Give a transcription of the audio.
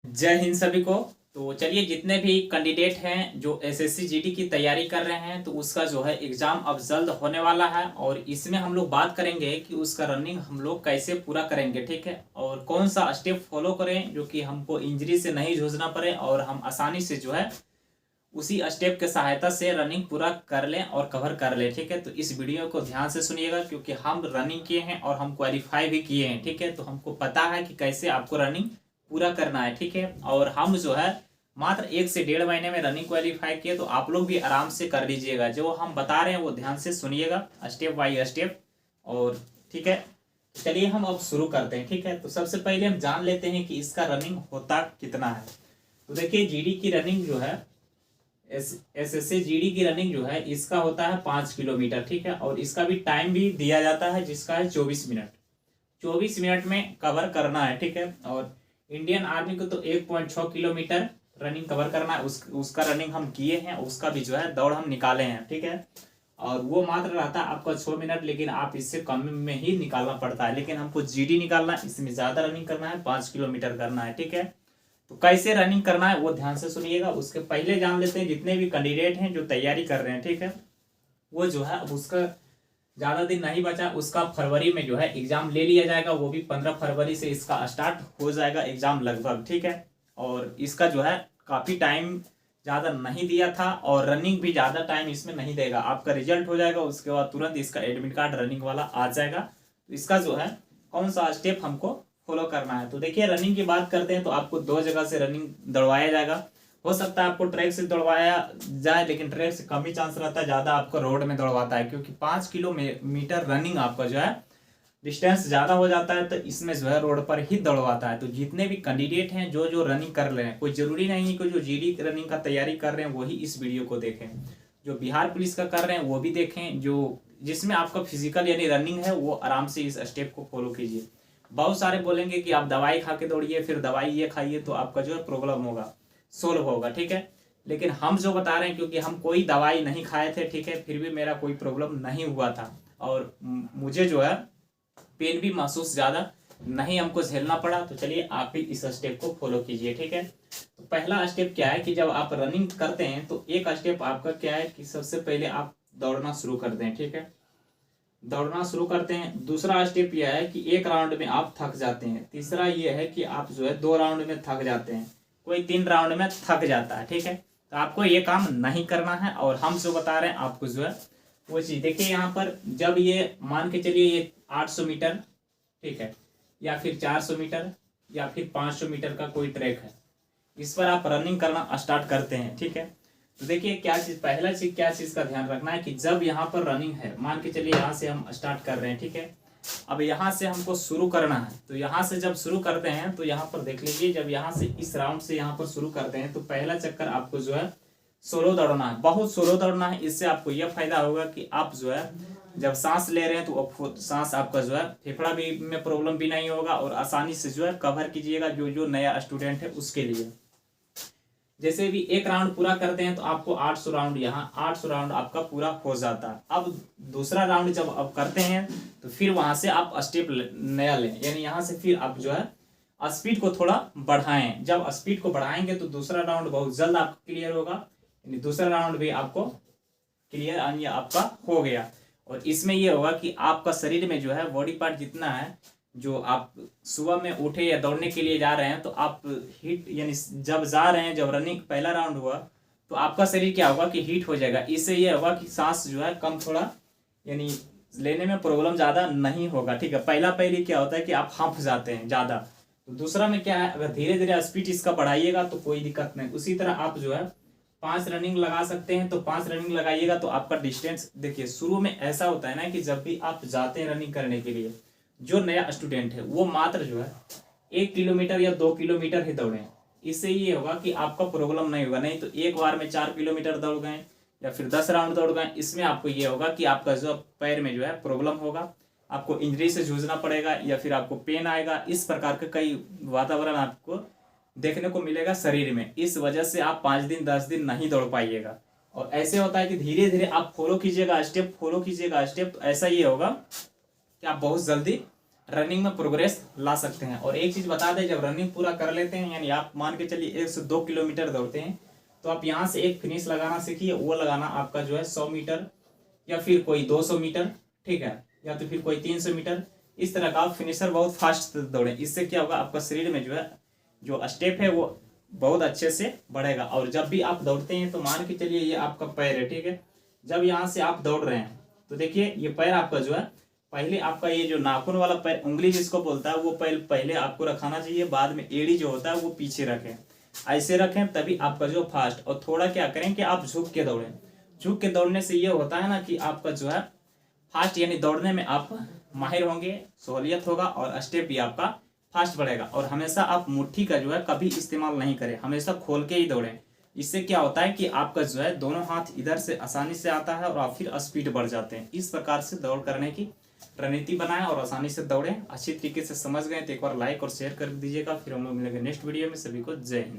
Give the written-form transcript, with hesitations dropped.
जय हिंद सभी को। तो चलिए, जितने भी कैंडिडेट हैं जो एसएससी जीडी की तैयारी कर रहे हैं तो उसका जो है एग्जाम अब जल्द होने वाला है और इसमें हम लोग बात करेंगे कि उसका रनिंग हम लोग कैसे पूरा करेंगे, ठीक है। और कौन सा स्टेप फॉलो करें जो कि हमको इंजरी से नहीं जूझना पड़े और हम आसानी से जो है उसी स्टेप के सहायता से रनिंग पूरा कर लें और कवर कर लें, ठीक है। तो इस वीडियो को ध्यान से सुनिएगा क्योंकि हम रनिंग किए हैं और हम क्वालिफाई भी किए हैं, ठीक है। तो हमको पता है कि कैसे आपको रनिंग पूरा करना है, ठीक है। और हम जो है मात्र 1 से 1.5 महीने में रनिंग क्वालिफाई किए, तो आप लोग भी आराम से कर लीजिएगा। जो हम बता रहे हैं वो ध्यान से सुनिएगा स्टेप बाई स्टेप, और ठीक है। चलिए हम अब शुरू करते हैं, ठीक है। तो सबसे पहले हम जान लेते हैं कि इसका रनिंग होता कितना है। तो देखिए, जीडी की रनिंग जो है एसएससी जीडी की रनिंग जो है इसका होता है 5 किलोमीटर, ठीक है। और इसका भी टाइम भी दिया जाता है जिसका है 24 मिनट। 24 मिनट में कवर करना है, ठीक है। और इंडियन आर्मी को तो 1.6 किलोमीटर रनिंग कवर करना है। उसका रनिंग हम किए हैं, उसका भी जो है दौड़ हम निकाले हैं, ठीक है। और वो मात्र रहता है आपका 6 मिनट, लेकिन आप इससे कम में ही निकालना पड़ता है। लेकिन हमको जीडी निकालना है, इसमें ज्यादा रनिंग करना है, 5 किलोमीटर करना है, ठीक है। तो कैसे रनिंग करना है वो ध्यान से सुनिएगा। उसके पहले जान लेते हैं जितने भी कैंडिडेट हैं जो तैयारी कर रहे हैं, ठीक है। वो जो है अब उसका ज्यादा दिन नहीं बचा, उसका फरवरी में जो है एग्जाम ले लिया जाएगा। वो भी 15 फरवरी से इसका स्टार्ट हो जाएगा एग्जाम लगभग, ठीक है। और इसका जो है काफी टाइम ज्यादा नहीं दिया था और रनिंग भी ज्यादा टाइम इसमें नहीं देगा। आपका रिजल्ट हो जाएगा, उसके बाद तुरंत इसका एडमिट कार्ड रनिंग वाला आ जाएगा। तो इसका जो है कौन सा स्टेप हमको फॉलो करना है। तो देखिए, रनिंग की बात करते हैं तो आपको 2 जगह से रनिंग दौड़वाया जाएगा। हो सकता है आपको ट्रैक से दौड़वाया जाए, लेकिन ट्रैक से कम ही चांस रहता है, ज्यादा आपको रोड में दौड़वाता है, क्योंकि 5 किलोमीटर रनिंग आपका जो है डिस्टेंस ज्यादा हो जाता है, तो इसमें जो है रोड पर ही दौड़वाता है। तो जितने भी कैंडिडेट हैं जो जो रनिंग कर रहे हैं, कोई जरूरी नहीं है कि जो जीडी रनिंग का तैयारी कर रहे हैं वही इस वीडियो को देखें। जो बिहार पुलिस का कर रहे हैं वो भी देखें, जो जिसमें आपका फिजिकल यानी रनिंग है वो आराम से इस स्टेप को फॉलो कीजिए। बहुत सारे बोलेंगे कि आप दवाई खा के दौड़िए, फिर दवाई ये खाइए तो आपका जो है प्रॉब्लम होगा, सोल्व होगा, ठीक है। लेकिन हम जो बता रहे हैं, क्योंकि हम कोई दवाई नहीं खाए थे, ठीक है, फिर भी मेरा कोई प्रॉब्लम नहीं हुआ था और मुझे जो है पेन भी महसूस ज्यादा नहीं हमको झेलना पड़ा। तो चलिए आप भी इस स्टेप को फॉलो कीजिए, ठीक है। तो पहला स्टेप क्या है कि जब आप रनिंग करते हैं तो एक स्टेप आपका क्या है कि सबसे पहले आप दौड़ना शुरू करते हैं, ठीक है। दौड़ना शुरू करते हैं। दूसरा स्टेप यह है कि 1 राउंड में आप थक जाते हैं। तीसरा यह है कि आप जो है 2 राउंड में थक जाते हैं, कोई 3 राउंड में थक जाता है, ठीक है। तो आपको ये काम नहीं करना है और हम जो बता रहे हैं आपको जो है वो चीज देखिए। यहाँ पर जब ये मान के चलिए ये 800 मीटर, ठीक है, या फिर 400 मीटर या फिर 500 मीटर का कोई ट्रैक है, इस पर आप रनिंग करना स्टार्ट करते हैं, ठीक है। तो देखिए क्या चीज, पहला चीज क्या चीज का ध्यान रखना है कि जब यहाँ पर रनिंग है, मान के चलिए यहाँ से हम स्टार्ट कर रहे हैं, ठीक है। अब यहाँ से हमको शुरू करना है, तो यहाँ से जब शुरू करते हैं तो यहाँ पर देख लीजिए, जब यहाँ से इस राउंड से यहाँ पर शुरू करते हैं तो पहला चक्कर आपको जो है सोलो दौड़ना है, बहुत सोलो दौड़ना है। इससे आपको यह फायदा होगा कि आप जो है जब सांस ले रहे हैं तो सांस आपका जो है फेफड़ा भी में प्रॉब्लम भी नहीं होगा और आसानी से जो है कवर कीजिएगा। जो जो नया स्टूडेंट है उसके लिए जैसे भी 1 राउंड पूरा करते हैं तो आपको 800 राउंड, यहाँ 800 राउंड आपका पूरा हो जाता है। अब दूसरा राउंड जब आप करते हैं तो फिर वहां से आप स्टेप नया लें, यानी यहाँ से फिर आप जो है स्पीड को थोड़ा बढ़ाएं। जब स्पीड को बढ़ाएंगे तो दूसरा राउंड बहुत जल्द आपका क्लियर होगा, यानी दूसरा राउंड भी आपको क्लियर आपका हो गया। और इसमें यह होगा कि आपका शरीर में जो है बॉडी पार्ट जितना है, जो आप सुबह में उठे या दौड़ने के लिए जा रहे हैं तो आप हीट, यानी जब जा रहे हैं, जब रनिंग पहला राउंड हुआ तो आपका शरीर क्या होगा कि हीट हो जाएगा। इससे यह होगा कि सांस जो है कम थोड़ा, यानी लेने में प्रॉब्लम ज्यादा नहीं होगा, ठीक है। पहले क्या होता है कि आप हंफ जाते हैं ज्यादा। तो दूसरा में क्या है, अगर धीरे धीरे स्पीड इसका बढ़ाइएगा तो कोई दिक्कत नहीं। उसी तरह आप जो है 5 रनिंग लगा सकते हैं, तो 5 रनिंग लगाइएगा तो आपका डिस्टेंस देखिए। शुरू में ऐसा होता है ना कि जब भी आप जाते हैं रनिंग करने के लिए, जो नया स्टूडेंट है वो मात्र जो है 1 किलोमीटर या 2 किलोमीटर ही दौड़े। इससे ये होगा कि आपका प्रॉब्लम नहीं होगा। नहीं तो एक बार में 4 किलोमीटर दौड़ गए या फिर 10 राउंड दौड़ गए, इसमें आपको ये होगा कि आपका जो पैर में जो है प्रॉब्लम होगा, आपको इंजरी से जूझना पड़ेगा या फिर आपको पेन आएगा। इस प्रकार के कई वातावरण आपको देखने को मिलेगा शरीर में। इस वजह से आप 5 दिन 10 दिन नहीं दौड़ पाइएगा। और ऐसे होता है कि धीरे धीरे आप फॉलो कीजिएगा स्टेप, फॉलो कीजिएगा स्टेप, तो ऐसा ये होगा कि आप बहुत जल्दी रनिंग में प्रोग्रेस ला सकते हैं। और एक चीज़ बता दें, जब रनिंग पूरा कर लेते हैं, यानी आप मान के चलिए 1 से 2 किलोमीटर दौड़ते हैं, तो आप यहाँ से एक फिनिश लगाना सीखिए। वो लगाना आपका जो है 100 मीटर या फिर कोई 200 मीटर, ठीक है, या तो फिर कोई 300 मीटर। इस तरह का आप फिनिशर बहुत फास्ट दौड़ें। इससे क्या होगा, आपका शरीर में जो है जो स्टेप है वो बहुत अच्छे से बढ़ेगा। और जब भी आप दौड़ते हैं तो मान के चलिए ये आपका पैर है, ठीक है। जब यहाँ से आप दौड़ रहे हैं तो देखिए ये पैर आपका जो है, पहले आपका ये जो नाखून वाला पैर, उंगली जिसको बोलता है, वो पैर पहले आपको रखाना चाहिए। बाद में एड़ी जो होता है वो पीछे रखें, ऐसे रखें, तभी आपका जो फास्ट। और थोड़ा क्या करें कि आप झुक के दौड़ें। झुक के दौड़ने से ये होता है ना कि आपका जो है फास्ट, यानी दौड़ने में आप माहिर होंगे, सहूलियत होगा और स्टेप भी आपका फास्ट बढ़ेगा। और हमेशा आप मुट्ठी का जो है कभी इस्तेमाल नहीं करें, हमेशा खोल के ही दौड़ें। इससे क्या होता है कि आपका जो है दोनों हाथ इधर से आसानी से आता है और आप फिर स्पीड बढ़ जाते हैं। इस प्रकार से दौड़ करने की रणनीति बनाएं और आसानी से दौड़ें। अच्छी तरीके से समझ गए तो एक बार लाइक और शेयर कर दीजिएगा। फिर हम लोग मिलेंगे नेक्स्ट वीडियो में। सभी को जय हिंद।